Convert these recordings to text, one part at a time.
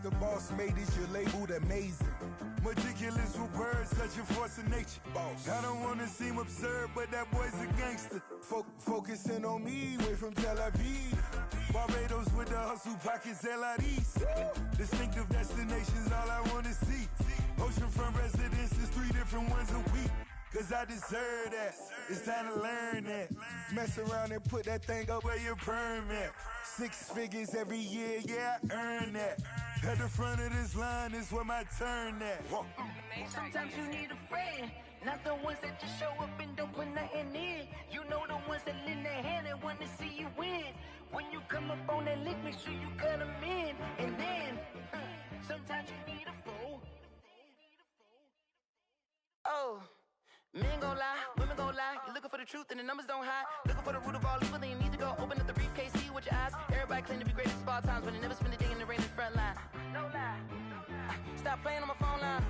the boss made it, you're labeled amazing. Meticulous with words, such a force of nature. Boss. I don't wanna seem absurd, but that boy's a gangster. Focusing on me, way from Tel Aviv. Barbados with the hustle pockets, LIDs. Distinctive destinations, all I wanna see. Oceanfront residences, 3 different ones a week. Cause I deserve that, it's time to learn that. Mess around and put that thing up where your perm at. 6 figures every year, yeah, I earn that. At the front of this line is where my turn at. Sometimes you need a friend, not the ones that just show up and don't put nothing in. You know the ones that lend their hand and want to see you win. When you come up on that lick, make sure you cut them in. And then, sometimes you need a fool. Oh. Men gon' lie, women gon' lie. You're looking for the truth and the numbers don't hide. Looking for the root of all evil, then you need to go open up the briefcase, see with your eyes. Everybody claim to be greatest of all times, but they never spend a day in the rain in the front line. No lie. Stop playing on my phone line.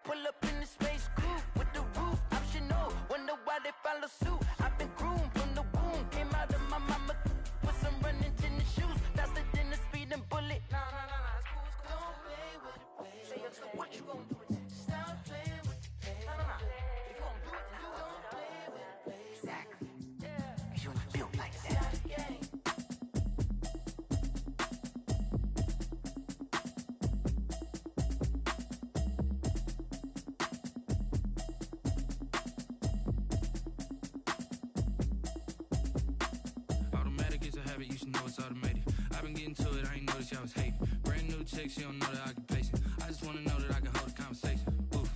Pull up in the space coupe with the roof optional. Wonder why they follow suit. I've been groomed from the womb. Came out of my mama with some running tennis shoes. Faster than the speeding bullet. Nah, it's cool. Don't play with it, baby. So what you gon' do with that? Stop playing with it. If you gon' do it, then don't play with it, baby. Exactly. Yeah. Cause you're not built like that. Automatic is a habit, you should know it's automated. I've been getting to it, I ain't noticed y'all was hating. Brand new chick, she don't know the occupation. I just wanna know that I can hold a conversation. Oof,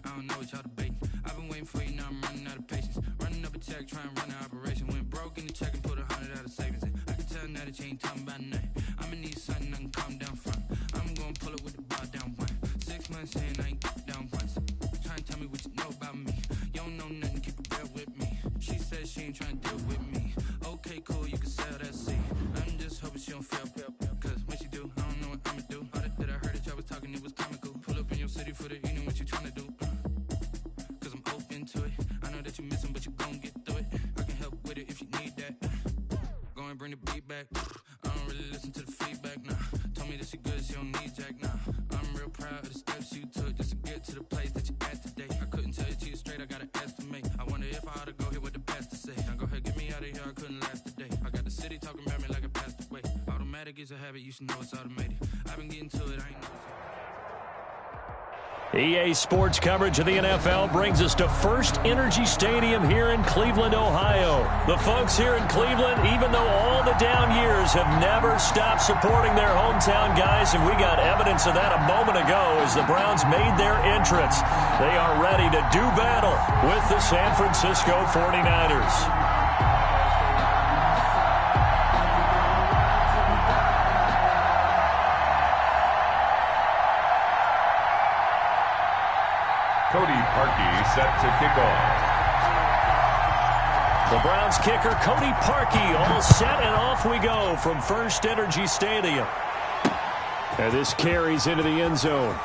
I don't know what y'all debating. I've been waiting for you, now I'm running out of patience. Running up a check, trying to run an operation. Went broke in the check and put 100 out of savings in. I can tell now that you ain't talking about nothing. I'ma need something I can calm down from. I'm gonna pull it with the bar down one. 6 months in, I ain't down once. Trying to tell me what you know about me. You don't know nothing, keep it real with me. She said she ain't trying to deal with me. Okay, cool, you can sell that seed. I'm just hoping she don't fail. Cause when she do, I don't know what I'ma do. All that I heard that y'all was talking, it was comical. Pull up in your city for the evening, what you trying to do? Cause I'm open to it. I know that you missing, but you gon' get through it. I can help with it if you need that. Go and bring the beat back. I don't really listen to the feedback, nah. Told me that she good, she don't need jack, nah. I'm real proud of the steps you took just to get to the place that you're at today. I couldn't tell it to you straight, I gotta estimate. I wonder if I ought to go here with the pastor say. Now go ahead, get me out of here, I couldn't last a day. I got the city talking about me like I passed away. Automatic is a habit, you should know it's automated. I've been getting to it, I ain't noticed. EA Sports coverage of the NFL brings us to First Energy Stadium here in Cleveland, Ohio. The folks here in Cleveland, even though all the down years, have never stopped supporting their hometown guys, and we got evidence of that a moment ago as the Browns made their entrance. They are ready to do battle with the San Francisco 49ers. Cody Parkey set to kick off. The Browns kicker, Cody Parkey, all set, and off we go from First Energy Stadium. And this carries into the end zone.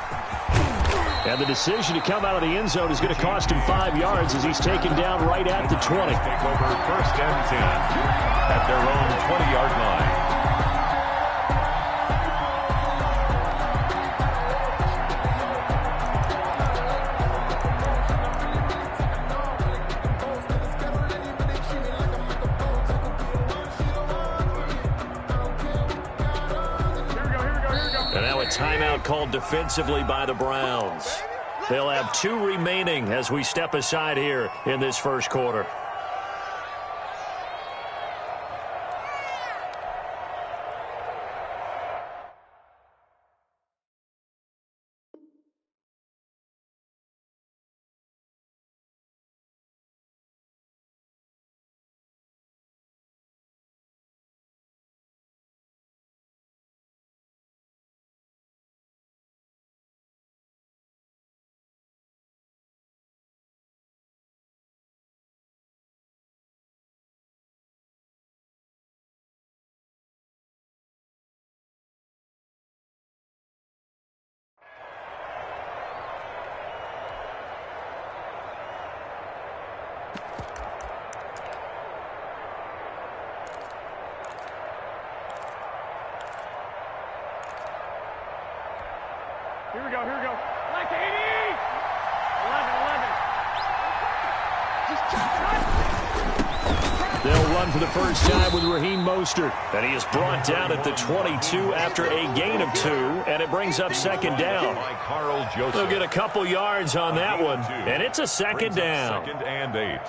And the decision to come out of the end zone is going to cost him 5 yards as he's taken down right at the 20. Take over first and 10 at their own 20-yard line. Timeout called defensively by the Browns. They'll have 2 remaining as we step aside here in this first quarter. Here we go. Like 80! 11. They'll run for the first time with Raheem Mostert. And he is brought down at the 22 after a gain of 2, and it brings up second down. They'll get a couple yards on that one, and it's a second down. Second and 8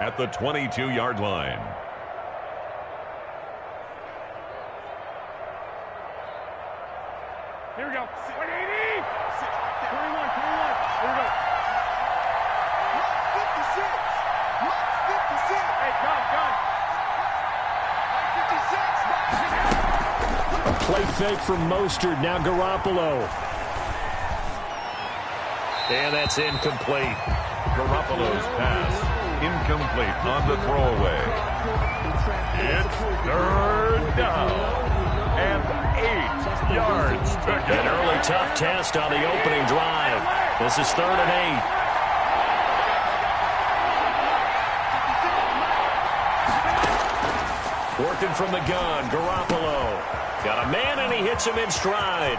at the 22-yard line. Here we go. 180! 21. Here we go. 56. Hey, gun. 56. A play fake from Mostert. Now Garoppolo. And that's incomplete. Garoppolo's pass incomplete on the throwaway. It's third down and 8 yards to An get. early tough test on the opening drive. This is 3rd and 8. Working from the gun, Garoppolo. Got a man, and he hits him in stride.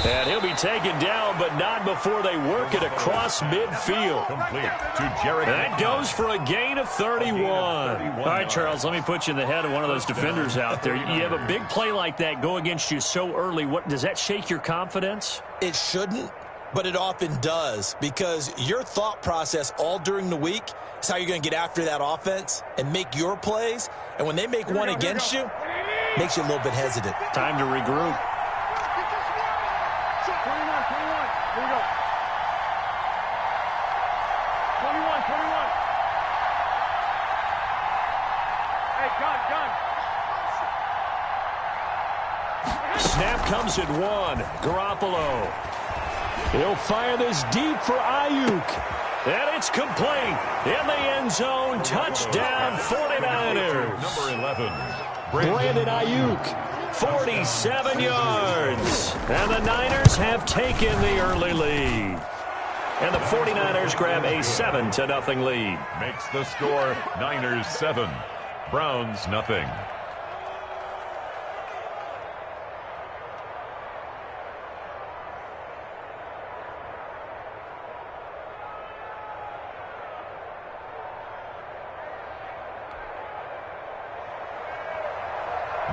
And he'll be taken down, but not before they work it across midfield. Complete to Jared. That goes for a gain of 31. All right, Charles, let me put you in the head of one of those defenders out there. You have a big play like that go against you so early. What does that shake your confidence? It shouldn't, but it often does, because your thought process all during the week is how you're going to get after that offense and make your plays. And when they make one against you, it makes you a little bit hesitant. Time to regroup. 21. Here we go. 21. Hey, gun. Snap comes at 1. Garoppolo. He'll fire this deep for Ayuk. And it's complete. In the end zone. Touchdown 49ers. Number 11. Brandon Ayuk. 47 yards. And the Niners have taken the early lead. And the 49ers grab a 7-0 lead. Makes the score Niners 7, Browns nothing.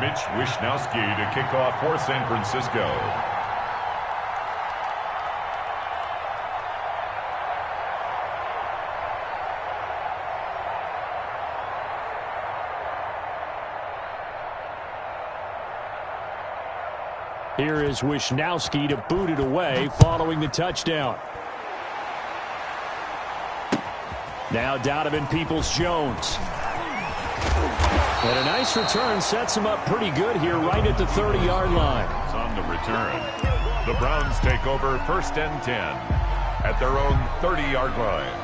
Mitch Wishnowsky to kick off for San Francisco. Here is Wishnowsky to boot it away following the touchdown. Now Donovan Peoples-Jones. And a nice return sets him up pretty good here right at the 30-yard line. On the return, the Browns take over 1st and 10 at their own 30-yard line.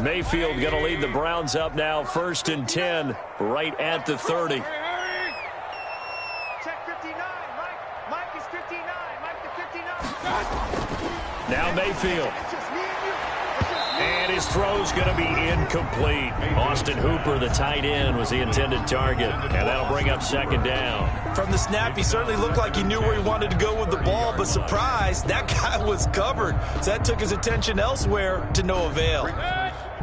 Mayfield going to lead the Browns up now 1st and 10 right at the 30. Check 59. Mike is 59. Mike the 59. Now Mayfield. And his throw's going to be incomplete. Austin Hooper, the tight end, was the intended target. And that'll bring up 2nd down. From the snap, he certainly looked like he knew where he wanted to go with the ball, but surprise, that guy was covered. So that took his attention elsewhere to no avail.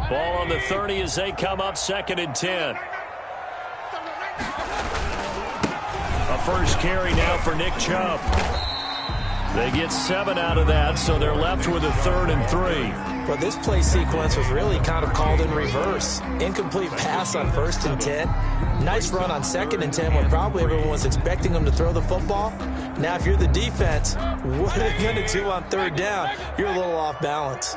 Ball on the 30 as they come up 2nd and 10. A first carry now for Nick Chubb. They get 7 out of that, so they're left with a 3rd and 3. Well, this play sequence was really kind of called in reverse. Incomplete pass on 1st and 10. Nice run on 2nd and 10 when probably everyone was expecting him to throw the football. Now, if you're the defense, what are they going to do on 3rd down? You're a little off balance.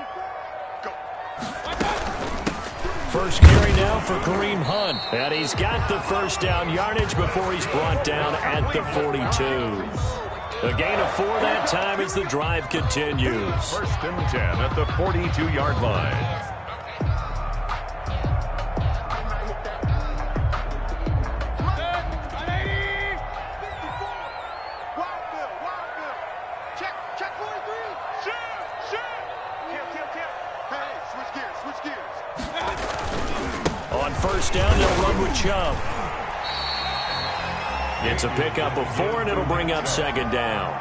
First carry now for Kareem Hunt. And he's got the first down yardage before he's brought down at the 42. A gain of 4 that time as the drive continues. First and 10 at the 42-yard line. On first down, they'll run with Chubb. It's a pickup of 4, and it'll bring up second down.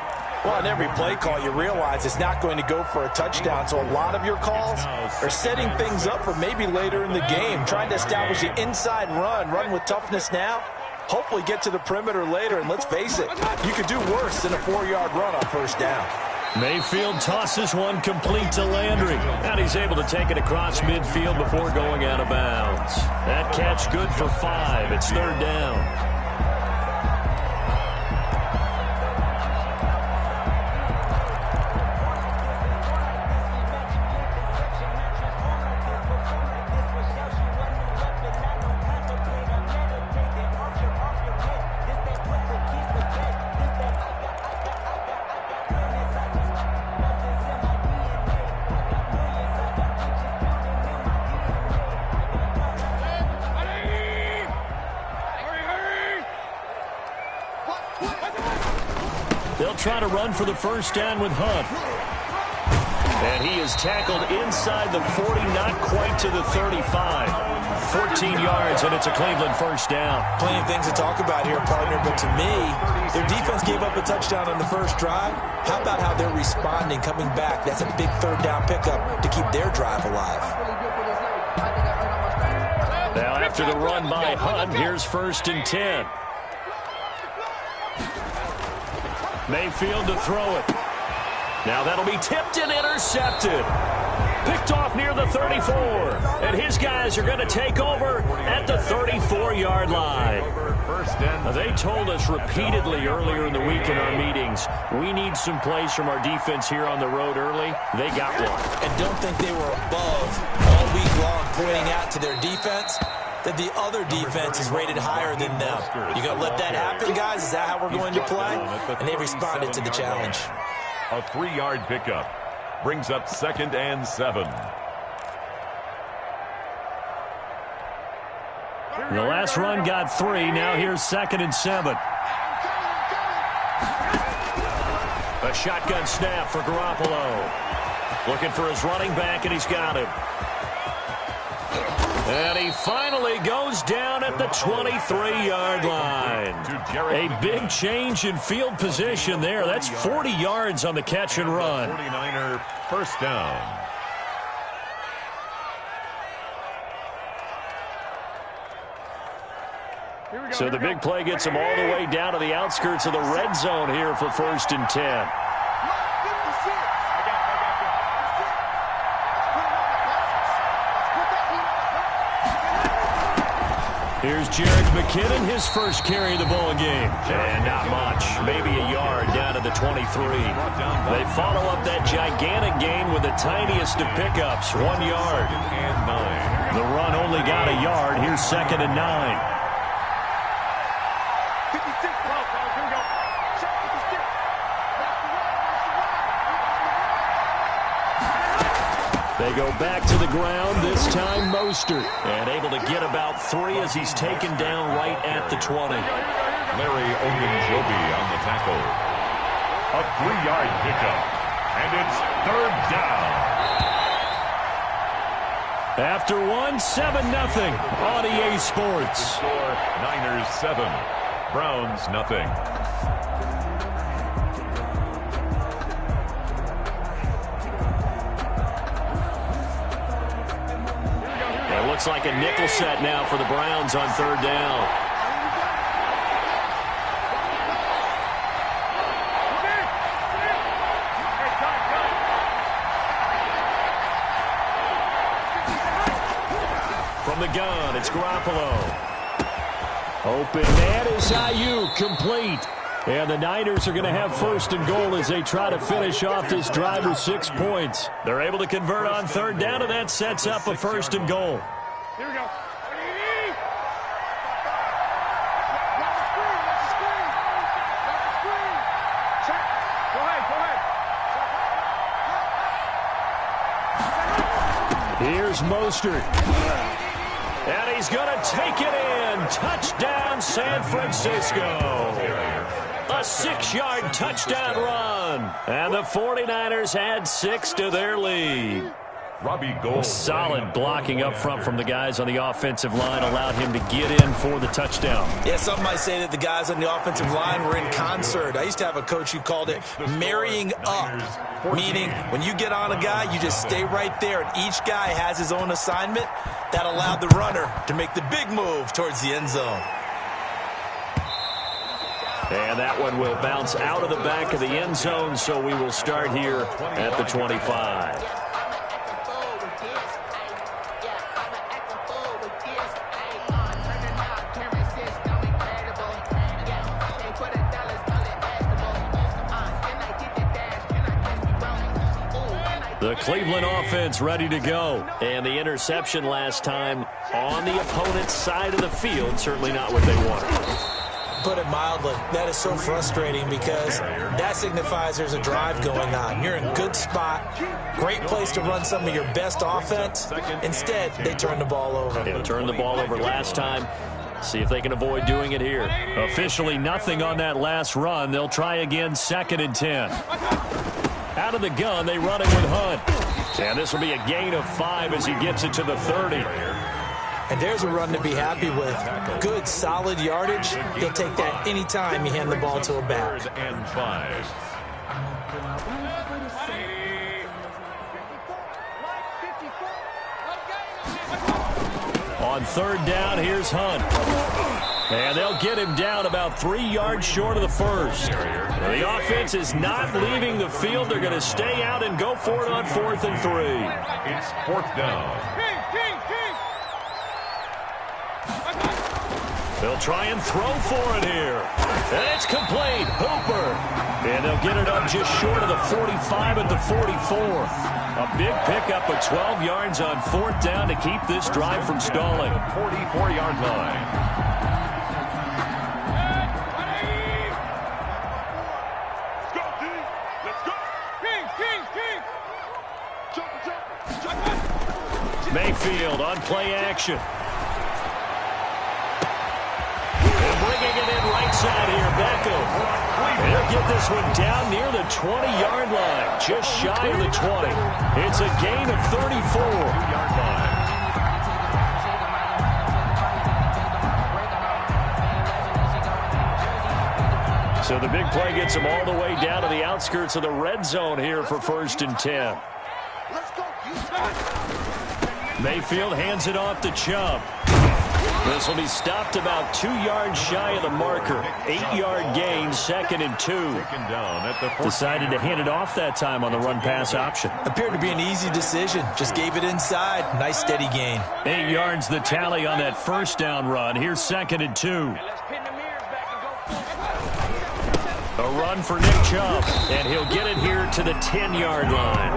Well, on every play call, you realize it's not going to go for a touchdown, so a lot of your calls are setting things up for maybe later in the game, trying to establish the inside run with toughness now, hopefully get to the perimeter later, and let's face it, you could do worse than a 4-yard run on first down. Mayfield tosses one complete to Landry, and he's able to take it across midfield before going out of bounds. That catch good for 5. It's third down. They'll try to run for the first down with Hunt. And he is tackled inside the 40, not quite to the 35. 14 yards, and it's a Cleveland first down. Plenty of things to talk about here, partner, but to me, their defense gave up a touchdown on the first drive. How about how they're responding, coming back? That's a big third down pickup to keep their drive alive. Now, after the run by Hunt, here's first and 10. Mayfield to throw it. Now that'll be tipped and intercepted. Picked off near the 34. And his guys are going to take over at the 34-yard line. They told us repeatedly earlier in the week in our meetings, we need some plays from our defense here on the road early. They got one. And don't think they were above all week long pointing out to their defense that the other defense is rated higher than them. You going to let that happen, guys? Is that how we're going to play? And they responded to the challenge. A 3-yard pickup brings up second and 7. The last run got 3. Now here's second and 7. A shotgun snap for Garoppolo. Looking for his running back, and he's got him. And he finally goes down at the 23-yard line. A big change in field position there. That's 40 yards on the catch and run. 49er first down. So the big play gets him all the way down to the outskirts of the red zone here for first and 10. Here's Jerick McKinnon, his first carry of the ball game. And not much, maybe a yard down to the 23. They follow up that gigantic gain with the tiniest of pickups, 1 yard. The run only got a yard. Here's second and 9. They go back to the ground, this time Mostert. And able to get about 3 as he's taken down right at the 20. Larry Ogunjobi on the tackle. A 3-yard pickup. And it's third down. After 1, 7-0 on EA Sports. The score, Niners 7, Browns nothing. Looks like a nickel set now for the Browns on third down. From the gun, it's Garoppolo. Open man is Ayuk, complete. And the Niners are going to have first and goal as they try to finish off this drive with 6 points. They're able to convert on third down, and that sets up a first and goal. Here we go. Check. Here's Mostert. And he's going to take it in. Touchdown, San Francisco. A 6-yard touchdown run. And the 49ers add 6 to their lead. Robbie Gould. Solid blocking up front from the guys on the offensive line allowed him to get in for the touchdown. Yeah, some might say that the guys on the offensive line were in concert. I used to have a coach who called it marrying up, meaning when you get on a guy, you just stay right there, and each guy has his own assignment. That allowed the runner to make the big move towards the end zone. And that one will bounce out of the back of the end zone, so we will start here at the 25. The Cleveland offense ready to go. And the interception last time on the opponent's side of the field, certainly not what they wanted. Put it mildly, that is so frustrating because that signifies there's a drive going on. You're in a good spot, great place to run some of your best offense. Instead, they turn the ball over. They turned the ball over last time. See if they can avoid doing it here. Officially nothing on that last run. They'll try again, 2nd and 10. Out of the gun, they run it with Hunt. And this will be a gain of 5 as he gets it to the 30. And there's a run to be happy with. Good, solid yardage. He'll take that anytime you hand the ball to a back. 3rd and 5. On 3rd down, here's Hunt. And they'll get him down about 3 yards short of the first. The offense is not leaving the field. They're going to stay out and go for it on 4th and 3. It's 4th down. They'll try and throw for it here. And it's complete. Hooper. And they'll get it up just short of the 45 at the 44. A big pickup of 12 yards on 4th down to keep this drive from stalling. 44-yard line. Mayfield on play action. And bringing it in right side here, Beckham. They'll get this one down near the 20-yard line, just shy of the 20. It's a gain of 34. 2-yard line. So the big play gets them all the way down to the outskirts of the red zone here for 1st and 10. Mayfield hands it off to Chubb. This will be stopped about 2 yards shy of the marker. 8-yard gain, 2nd and 2. Decided to hand it off that time on the run-pass option. Appeared to be an easy decision. Just gave it inside. Nice steady gain. 8 yards the tally on that 1st down run. Here's 2nd and 2. A run for Nick Chubb, and he'll get it here to the 10-yard line.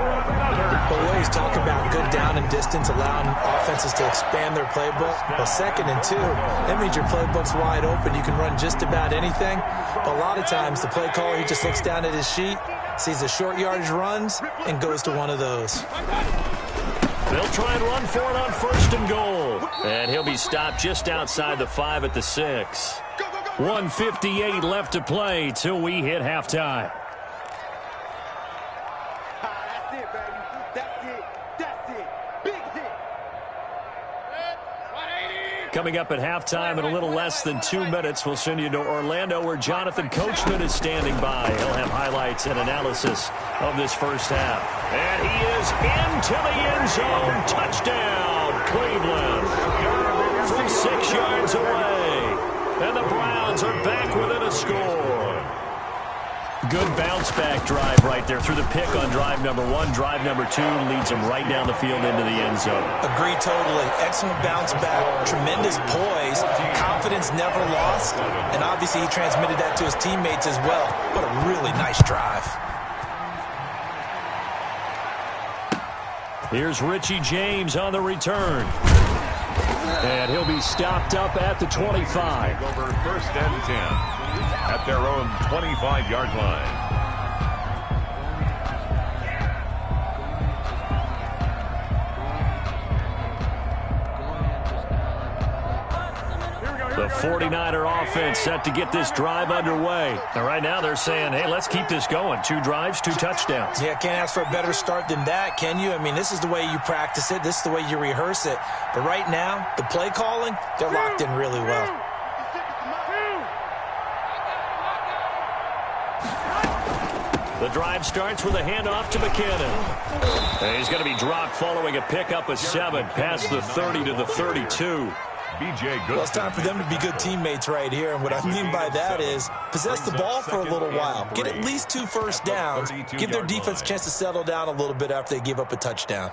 But we always talk about good down and distance, allowing offenses to expand their playbook. Well, 2nd and 2, that means your playbook's wide open. You can run just about anything. But a lot of times, the play caller, he just looks down at his sheet, sees the short yardage runs, and goes to one of those. They'll try and run for it on 1st and goal. And he'll be stopped just outside the 5 at the 6. 1:58 left to play till we hit halftime. That's it, baby. That's it. That's it. Big hit. Coming up at halftime in a little less than 2 minutes, we'll send you to Orlando where Jonathan Coachman is standing by. He'll have highlights and analysis of this first half. And he is into the end zone. Touchdown, Cleveland. From 6 yards away. And the Browns are back within a score. Good bounce-back drive right there through the pick on drive number 1. Drive number 2 leads them right down the field into the end zone. Agree totally. Excellent bounce-back. Tremendous poise. Confidence never lost. And obviously he transmitted that to his teammates as well. What a really nice drive. Here's Richie James on the return. And he'll be stopped up at the 25. Over 1st and 10 at their own 25-yard line. 49er offense set to get this drive underway. And right now they're saying, hey, let's keep this going. 2 drives, 2 touchdowns. Yeah, can't ask for a better start than that, can you? I mean, this is the way you practice it. This is the way you rehearse it. But right now, the play calling, they're locked in really well. The drive starts with a handoff to McKinnon. And he's going to be dropped following a pickup of 7 past the 30 to the 32. Well, it's time for them to be good teammates right here. And what I mean by that is possess the ball for a little while. Get at least 2 first downs. Give their defense a chance to settle down a little bit after they give up a touchdown.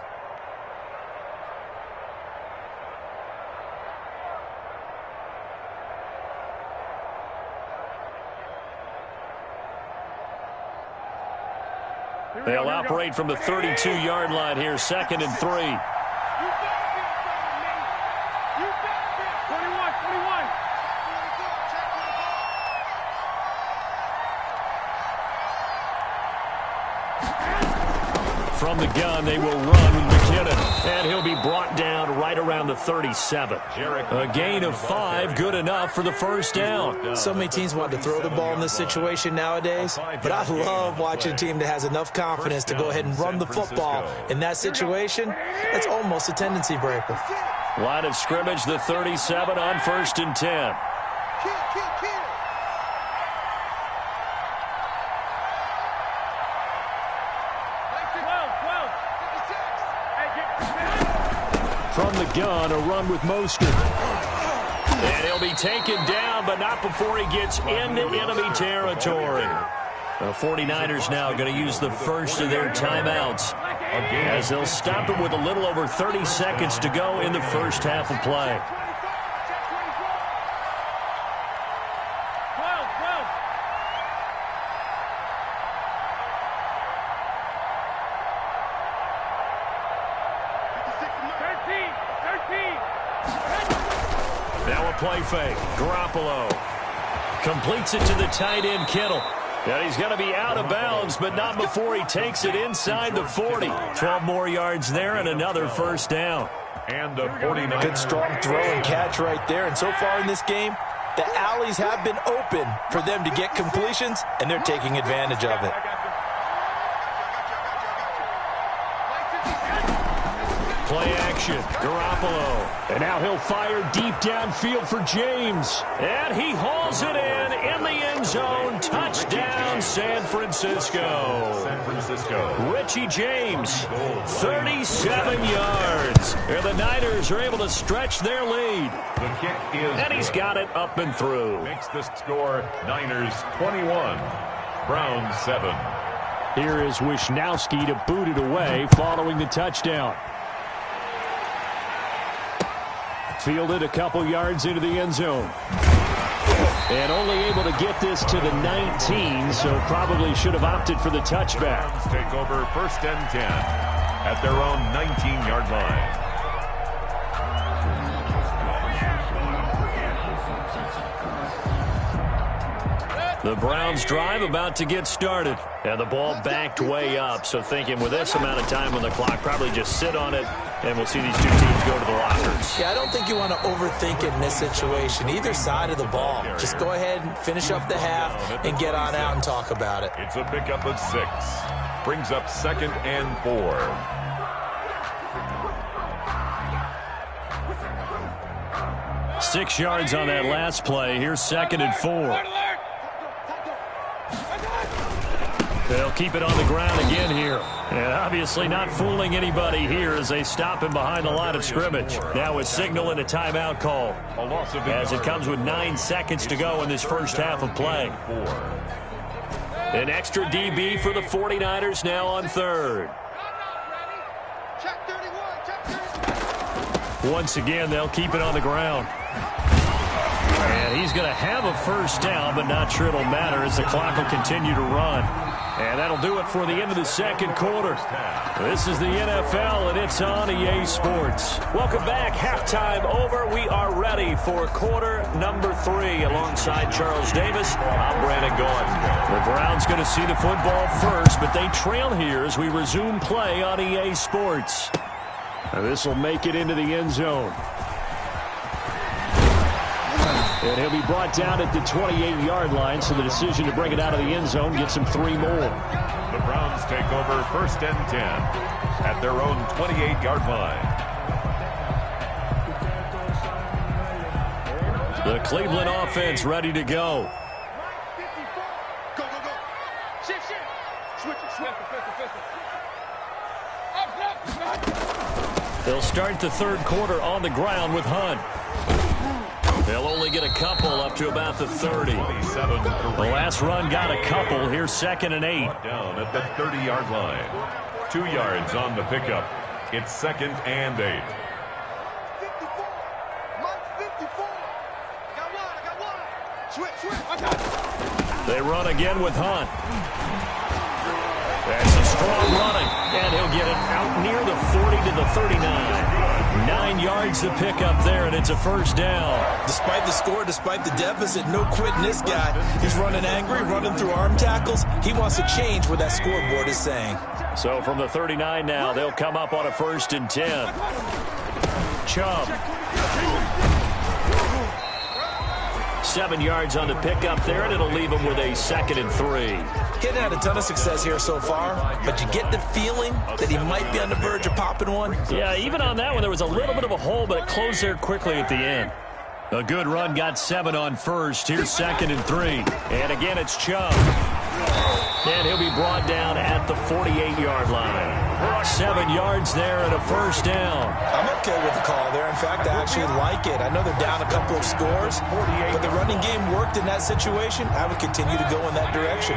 They'll operate from the 32-yard line here, 2nd and 3. From the gun, they will run with McKinnon, and he'll be brought down right around the 37. A gain of 5, good enough for the first down. So many teams want to throw the ball in this situation nowadays, but I love watching a team that has enough confidence to go ahead and run the football. In that situation, that's almost a tendency breaker. Line of scrimmage, the 37 on 1st and 10. From the gun, a run with Mostert. And he'll be taken down, but not before he gets into enemy territory. The 49ers now going to use the first of their timeouts as they'll stop it with a little over 30 seconds to go in the first half of play. Now a play fake. Garoppolo completes it to the tight end, Kittle. And he's going to be out of bounds, but not before he takes it inside the 40. 12 more yards there and another first down. And the 49ers. Good strong throw and catch right there. And so far in this game, the alleys have been open for them to get completions, and they're taking advantage of it. Play action, Garoppolo. And now he'll fire deep downfield for James. And he hauls it in the end zone. Touchdown, San Francisco. Richie James, 37 yards. And the Niners are able to stretch their lead. The kick is and he's got it up and through. Makes the score Niners 21, Browns 7. Here is Wisnowski to boot it away following the touchdown. Fielded a couple yards into the end zone. And only able to get this to the 19, so probably should have opted for the touchback. Browns take over 1st and 10 at their own 19-yard line. The Browns drive about to get started. And the ball backed way up, so thinking with this amount of time on the clock, probably just sit on it, and we'll see these two teams go to the lockers. Yeah, I don't think you want to overthink it in this situation. Either side of the ball. Just go ahead and finish up the half and get on out and talk about it. It's a pickup of 6. Brings up 2nd and 4. Six yards on that last play. Here's 2nd and 4. They'll keep it on the ground again here. And obviously not fooling anybody here as they stop him behind the line of scrimmage. Now a signal and a timeout call as it comes with 9 seconds to go in this first half of play. An extra DB for the 49ers now on 3rd. Once again, they'll keep it on the ground. And he's going to have a first down, but not sure it'll matter as the clock will continue to run. And that'll do it for the end of the second quarter. This is the NFL, and it's on EA Sports. Welcome back. Halftime over. We are ready for quarter number 3. Alongside Charles Davis, I'm Brandon Gaudin. The Browns going to see the football first, but they trail here as we resume play on EA Sports. This will make it into the end zone. And he'll be brought down at the 28-yard line, so the decision to bring it out of the end zone gets him 3 more. The Browns take over 1st and 10 at their own 28-yard line. The Cleveland offense ready to go. Go, go, go. Shift, shift. Switch it, switch it. They'll start the third quarter on the ground with Hunt. They'll only get a couple up to about the 30. The last run got a couple. Here's 2nd and 8. Down at the 30-yard line. 2 yards on the pickup. It's 2nd and 8. 54. Mike 54. Got one. Switch. They run again with Hunt. That's a strong running, and he'll get it out near the 40 to the 39. 9 yards to pick up there, and it's a first down. Despite the score, despite the deficit, no quitting this guy. He's running angry, running through arm tackles. He wants to change what that scoreboard is saying. So from the 39 now, they'll come up on a 1st and 10. Chubb. 7 yards on the pickup there, and it'll leave him with a 2nd and 3. He hadn't had a ton of success here so far, but you get the feeling that he might be on the verge of popping one. Yeah, even on that one, there was a little bit of a hole, but it closed there quickly at the end. A good run, got 7 on first. Here's 2nd and 3. And again, it's Chubb. And he'll be brought down at the 48-yard line. 7 yards there and a first down. I'm okay with the call there. In fact, I actually like it. I know they're down a couple of scores, but the running game worked in that situation. I would continue to go in that direction.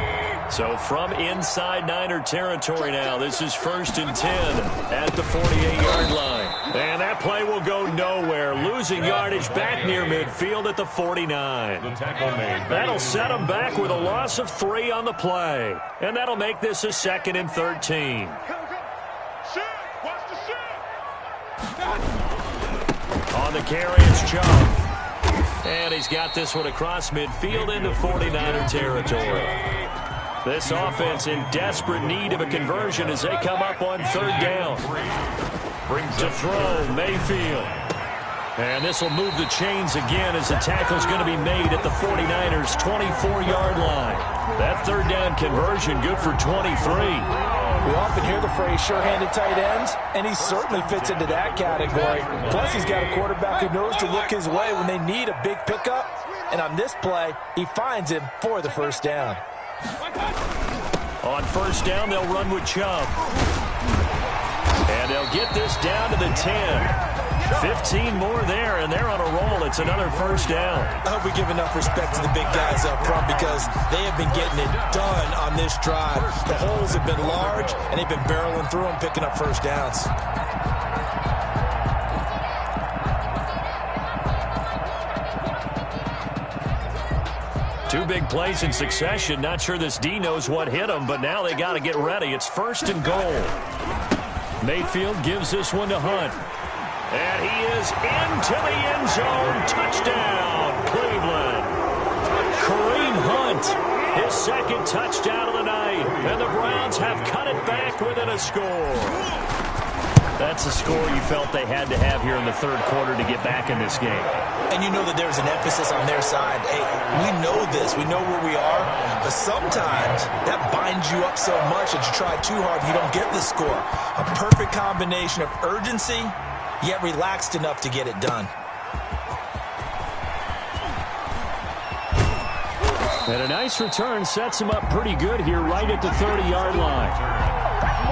So from inside Niner territory now, this is 1st and 10 at the 48-yard line. And that play will go nowhere. Losing yardage back near midfield at the 49. That'll set them back with a loss of 3 on the play. And that'll make this a 2nd and 13. On the carry, it's Chubb. And he's got this one across midfield into 49er territory. This offense in desperate need of a conversion as they come up on 3rd down. To throw, Mayfield. And this will move the chains again as the tackle's going to be made at the 49ers' 24-yard line. That 3rd down conversion good for 23. We often hear the phrase sure-handed tight ends, and he certainly fits into that category. Plus, he's got a quarterback who knows to look his way when they need a big pickup. And on this play, he finds him for the first down. On 1st down, they'll run with Chubb. And they'll get this down to the 10. 15 more there, and they're on a roll. It's another first down. I hope we give enough respect to the big guys up front because they have been getting it done on this drive. The holes have been large, and they've been barreling through them, picking up first downs. Two big plays in succession. Not sure this D knows what hit him, but now they got to get ready. It's 1st and goal. Mayfield gives this one to Hunt. And he is into the end zone. Touchdown, Cleveland. Kareem Hunt, his 2nd touchdown of the night. And the Browns have cut it back within a score. That's a score you felt they had to have here in the 3rd quarter to get back in this game. And you know that there's an emphasis on their side. Hey, we know this. We know where we are. But sometimes that binds you up so much that you try too hard, you don't get the score. A perfect combination of urgency, yet relaxed enough to get it done. And a nice return sets him up pretty good here right at the 30-yard line.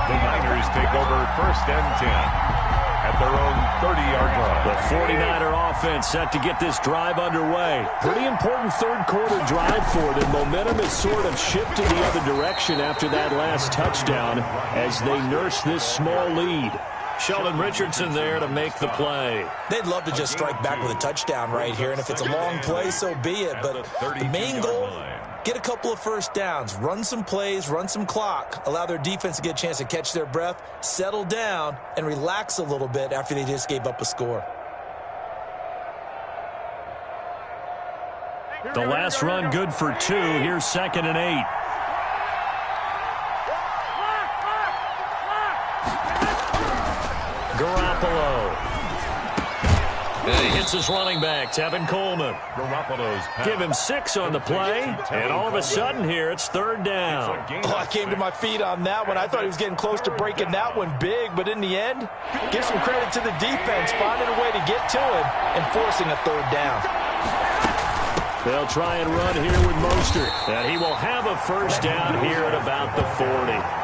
The Niners take over 1st and 10 at their own 30-yard line. The 49er offense set to get this drive underway. Pretty important 3rd quarter drive for them. Momentum has sort of shifted the other direction after that last touchdown as they nurse this small lead. Sheldon Richardson there to make the play. They'd love to just strike back with a touchdown right here, and if it's a long play, so be it. But the main goal, get a couple of first downs, run some plays, run some clock, allow their defense to get a chance to catch their breath, settle down, and relax a little bit after they just gave up a score. The last run good for 2. Here's 2nd and 8. Garoppolo. And he hits his running back, Tevin Coleman. Give him 6 on the play, and all of a sudden here, it's 3rd down. Oh, I came to my feet on that one. I thought he was getting close to breaking that one big, but in the end, give some credit to the defense, finding a way to get to him and forcing a 3rd down. They'll try and run here with Mostert, and he will have a 1st down here at about the 40.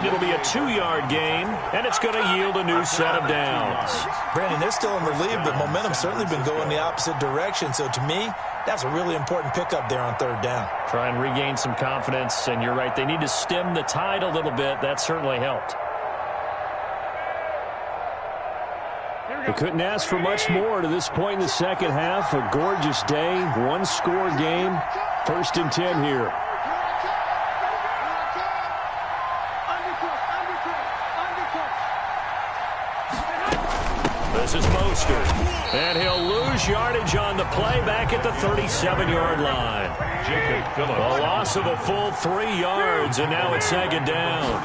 It'll be a 2-yard gain, and it's going to yield a new set of downs. Brandon, they're still in the lead, but momentum's certainly been going the opposite direction. So to me, that's a really important pickup there on 3rd down. Try and regain some confidence, and you're right. They need to stem the tide a little bit. That certainly helped. They couldn't ask for much more to this point in the second half. A gorgeous day, 1-score game. 1st and 10 here. This is Mostert, and he'll lose yardage on the play back at the 37-yard line. A loss of a full 3 yards, and now it's 2nd down.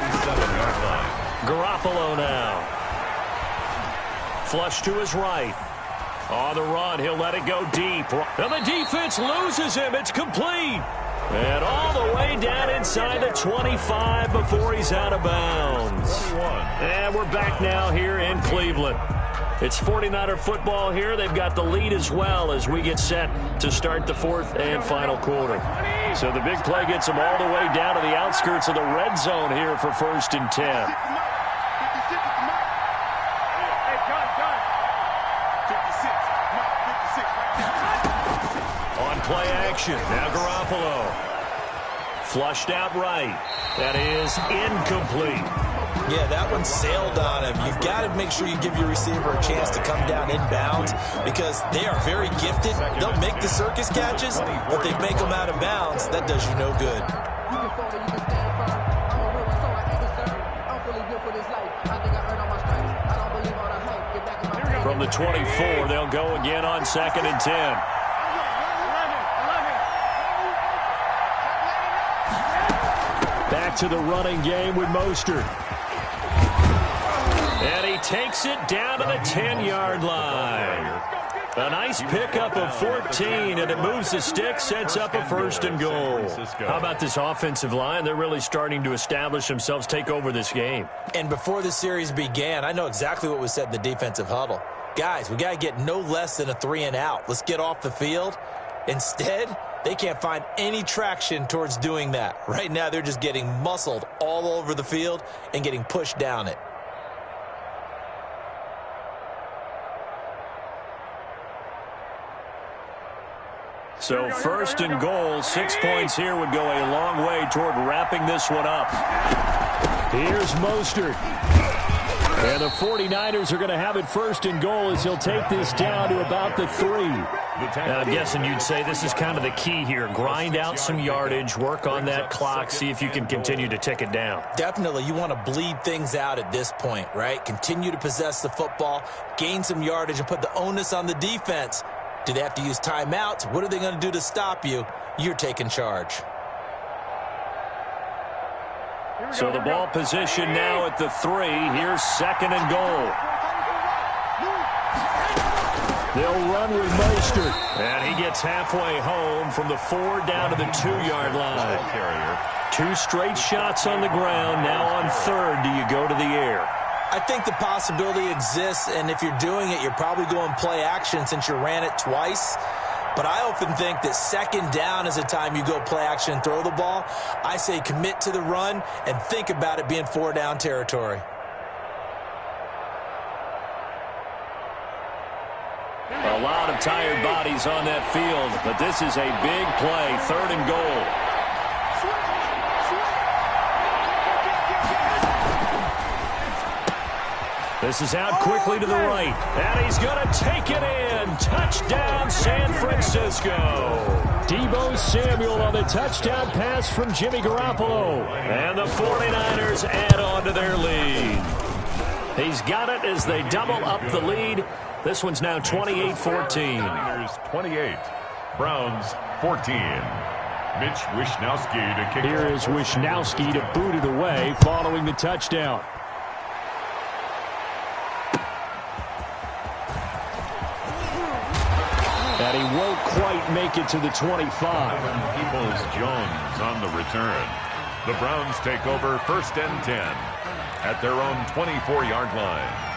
Garoppolo now. Flush to his right. On the run, he'll let it go deep. And the defense loses him. It's complete. And all the way down inside the 25 before he's out of bounds. And we're back now here in Cleveland. It's 49er football here. They've got the lead as well as we get set to start the 4th and final quarter. So the big play gets them all the way down to the outskirts of the red zone here for 1st and 10. On play action, now Garoppolo. Flushed out right. That is incomplete. Yeah, that one sailed on him. You've got to make sure you give your receiver a chance to come down inbounds because they are very gifted. They'll make the circus catches, but they make them out of bounds. That does you no good. From the 24, they'll go again on 2nd and 10. Back to the running game with Mostert. And he takes it down to the 10-yard line. A nice pickup of 14, and it moves the stick, sets up a 1st and goal. How about this offensive line? They're really starting to establish themselves, take over this game. And before the series began, I know exactly what was said in the defensive huddle. Guys, we got to get no less than a 3 and out. Let's get off the field. Instead, they can't find any traction towards doing that. Right now, they're just getting muscled all over the field and getting pushed down it. So 1st and goal, 6 points here would go a long way toward wrapping this one up. Here's Mostert. And the 49ers are going to have it 1st and goal as he'll take this down to about the 3. And I'm guessing you'd say this is kind of the key here. Grind out some yardage, work on that clock, see if you can continue to tick it down. Definitely. You want to bleed things out at this point, right? Continue to possess the football, gain some yardage, and put the onus on the defense. Do they have to use timeouts? What are they going to do to stop you? You're taking charge. So the ball position now at the 3. Here's 2nd and goal. They'll run with Mostert. And he gets halfway home from the 4 down to the 2-yard line. 2 straight shots on the ground. Now on 3rd, do you go to the air? I think the possibility exists, and if you're doing it, you're probably going play action since you ran it twice. But I often think that 2nd down is the time you go play action and throw the ball. I say commit to the run and think about it being 4-down territory. A lot of tired bodies on that field, but this is a big play, 3rd and goal. This is out quickly to the right, and he's going to take it in. Touchdown, San Francisco. Deebo Samuel on the touchdown pass from Jimmy Garoppolo. And the 49ers add on to their lead. He's got it as they double up the lead. This one's now 28-14. 28, Browns 14. Mitch Wishnowsky to kick. Here is Wishnowsky to boot it away following the touchdown. And he won't quite make it to the 25. Peoples-Jones on the return. The Browns take over 1st and 10 at their own 24-yard line.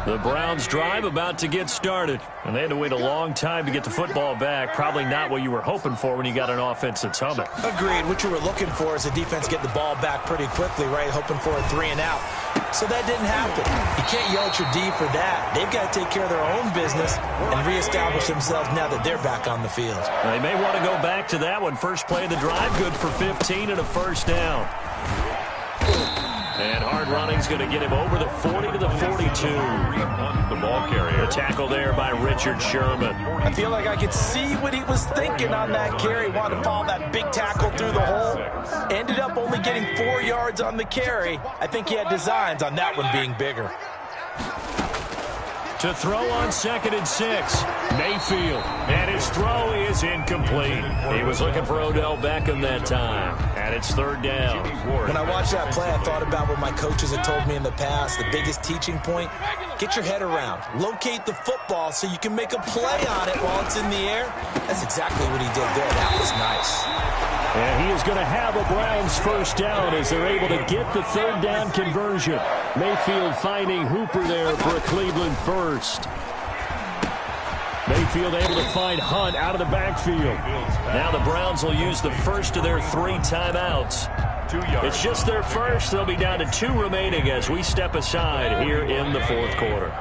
The Browns drive about to get started. And they had to wait a long time to get the football back. Probably not what you were hoping for when you got an offense that's humming. Agreed. What you were looking for is a defense getting the ball back pretty quickly, right? Hoping for a 3-and-out. So that didn't happen. You can't yell at your D for that. They've got to take care of their own business and reestablish themselves now that they're back on the field. They may want to go back to that one. First play of the drive, good for 15 and a first down. And hard running's going to get him over the 40 to the 42. The ball carrier. The tackle there by Richard Sherman. I feel like I could see what he was thinking on that carry. Wanted to follow that big tackle through the hole. Ended up only getting 4 yards on the carry. I think he had designs on that one being bigger. To throw on 2nd and 6. Mayfield. And his throw is incomplete. He was looking for Odell Beckham that time. And it's 3rd down. When I watched that play, I thought about what my coaches had told me in the past. The biggest teaching point, get your head around. Locate the football so you can make a play on it while it's in the air. That's exactly what he did there. That was nice. And he is going to have a Browns first down as they're able to get the 3rd down conversion. Mayfield finding Hooper there for a Cleveland first. Mayfield able to find Hunt out of the backfield. Now the Browns will use the first of their 3 timeouts. It's just their first. They'll be down to 2 remaining as we step aside here in the 4th quarter.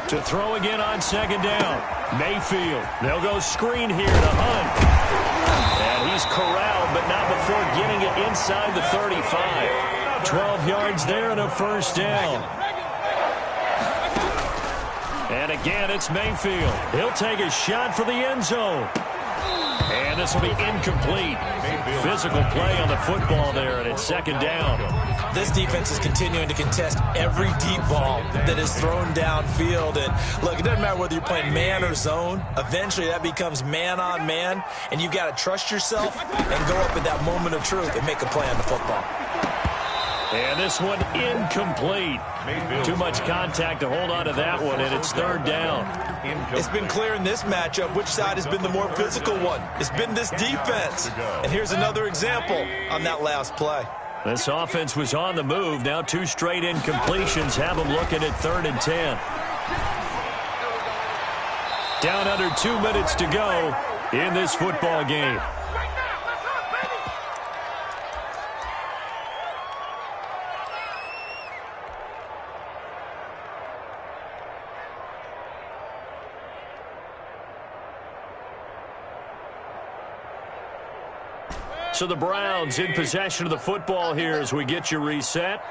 To throw again on 2nd down. Mayfield. They'll go screen here to Hunt. And he's corralled, but not before getting it inside the 35. 12 yards there and a first down. And again, it's Mayfield. He'll take a shot for the end zone. And this will be incomplete. Physical play on the football there, and it's 2nd down. This defense is continuing to contest every deep ball that is thrown downfield. And look, it doesn't matter whether you're playing man or zone. Eventually, that becomes man on man, and you've got to trust yourself and go up at that moment of truth and make a play on the football. And this one incomplete. Too much contact to hold on to that one, and it's 3rd down. It's been clear in this matchup which side has been the more physical one. It's been this defense. And here's another example on that last play. This offense was on the move. Now 2 straight incompletions have them looking at 3rd and 10. Down under 2 minutes to go in this football game. So the Browns in possession of the football here as we get you reset.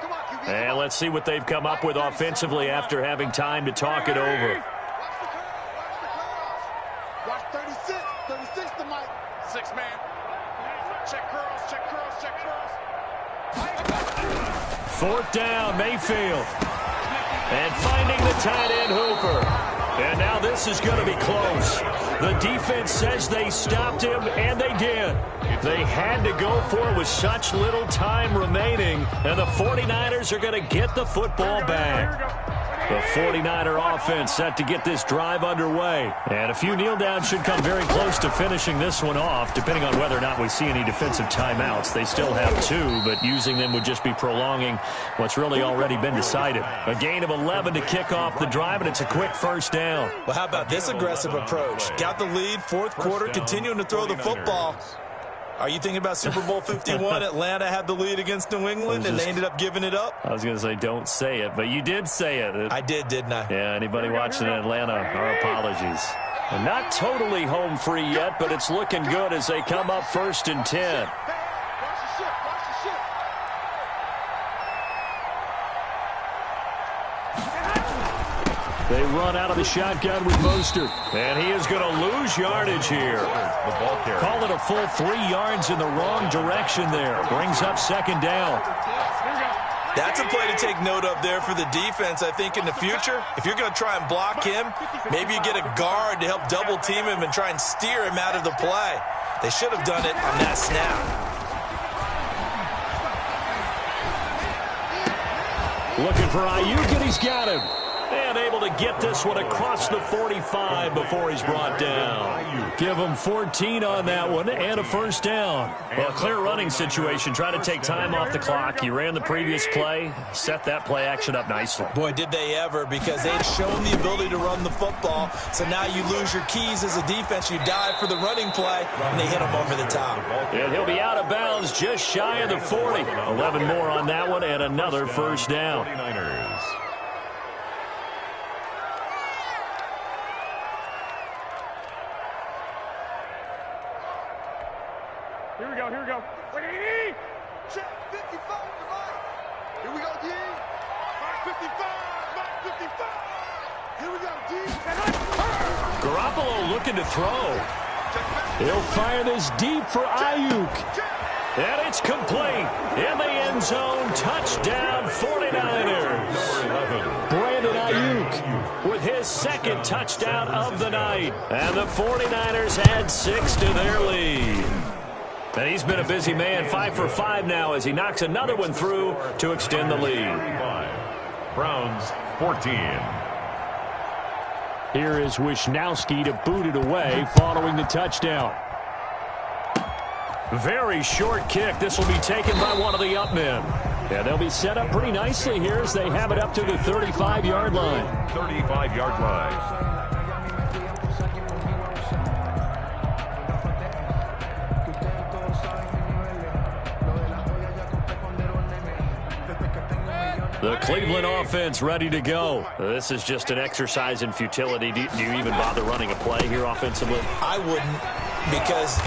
And let's see what they've come up with offensively after having time to talk it over. Watch 36. 36 to Mike. 6-man. Check curls, check curls, check curls. 4th down, Mayfield. And finding the tight end, Hooper. And now this is going to be close. The defense says they stopped him, and they did. They had to go for it with such little time remaining, and the 49ers are going to get the football back. The 49er offense set to get this drive underway. And a few kneel downs should come very close to finishing this one off, depending on whether or not we see any defensive timeouts. They still have 2, but using them would just be prolonging what's really already been decided. A gain of 11 to kick off the drive, and it's a quick first down. Well, how about this aggressive approach? Got the lead, 4th quarter, continuing to throw the football. Are you thinking about Super Bowl 51? Atlanta had the lead against New England, and they ended up giving it up? I was going to say, don't say it, but you did say it. I did, didn't I? Yeah, anybody watching in Atlanta, our apologies. And not totally home free yet, but it's looking good as they come up 1st and 10. They run out of the shotgun with Mostert. And he is going to lose yardage here. Call it a full 3 yards in the wrong direction there. Brings up 2nd down. That's a play to take note of there for the defense. I think in the future, if you're going to try and block him, maybe you get a guard to help double team him and try and steer him out of the play. They should have done it on that snap. Looking for Ayuk, and he's got him. And able to get this one across the 45 before he's brought down. Give him 14 on that one and a first down. Well, clear running situation. Try to take time off the clock. He ran the previous play, set that play action up nicely. Boy, did they ever, because they'd shown the ability to run the football. So now you lose your keys as a defense. You dive for the running play, and they hit him over the top. And he'll be out of bounds just shy of the 40. 11 more on that one and another first down. 49ers. Here we go, here we go. Check 55 tonight. Here we go, D. Mark 55, Mark 55. Here we go, D. Garoppolo looking to throw. He'll fire this deep for Ayuk. And it's complete. In the end zone, touchdown 49ers. Brandon Ayuk with his second touchdown of the night. And the 49ers add 6 to their lead. And he's been a busy man, 5 for 5 now as he knocks another one through to extend the lead. Browns 14. Here is Wisnowski to boot it away following the touchdown. Very short kick. This will be taken by one of the up men. And they'll be set up pretty nicely here as they have it up to the 35-yard line. 35-yard line. The Cleveland offense ready to go. This is just an exercise in futility. Do you even bother running a play here offensively? I wouldn't, because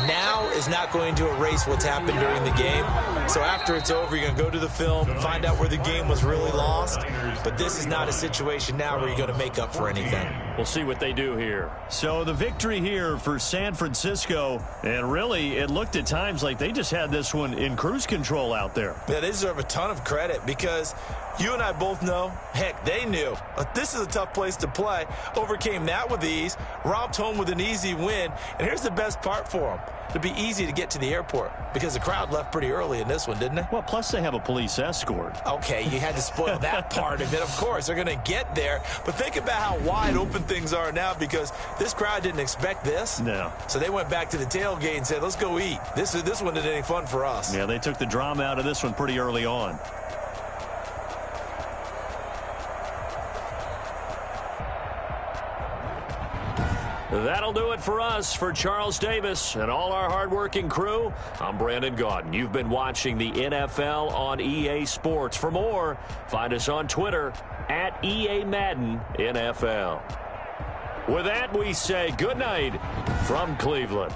now is not going to erase what's happened during the game. So after it's over, you're going to go to the film, find out where the game was really lost. But this is not a situation now where you're going to make up for anything. We'll see what they do here. So the victory here for San Francisco, and really it looked at times like they just had this one in cruise control out there. Yeah, they deserve a ton of credit because you and I both know, heck, they knew. This is a tough place to play. Overcame that with ease, romped home with an easy win. And here's the best part for them. It'd be easy to get to the airport because the crowd left pretty early in this one, didn't it? Well, plus they have a police escort. Okay, you had to spoil that part of it. Of course, they're going to get there. But think about how wide open things are now because this crowd didn't expect this. No. So they went back to the tailgate and said, let's go eat. This one isn't any fun for us. Yeah, they took the drama out of this one pretty early on. That'll do it for us. For Charles Davis and all our hardworking crew, I'm Brandon Gaudin. You've been watching the NFL on EA Sports. For more, find us on Twitter at EA Madden NFL. With that, we say good night from Cleveland.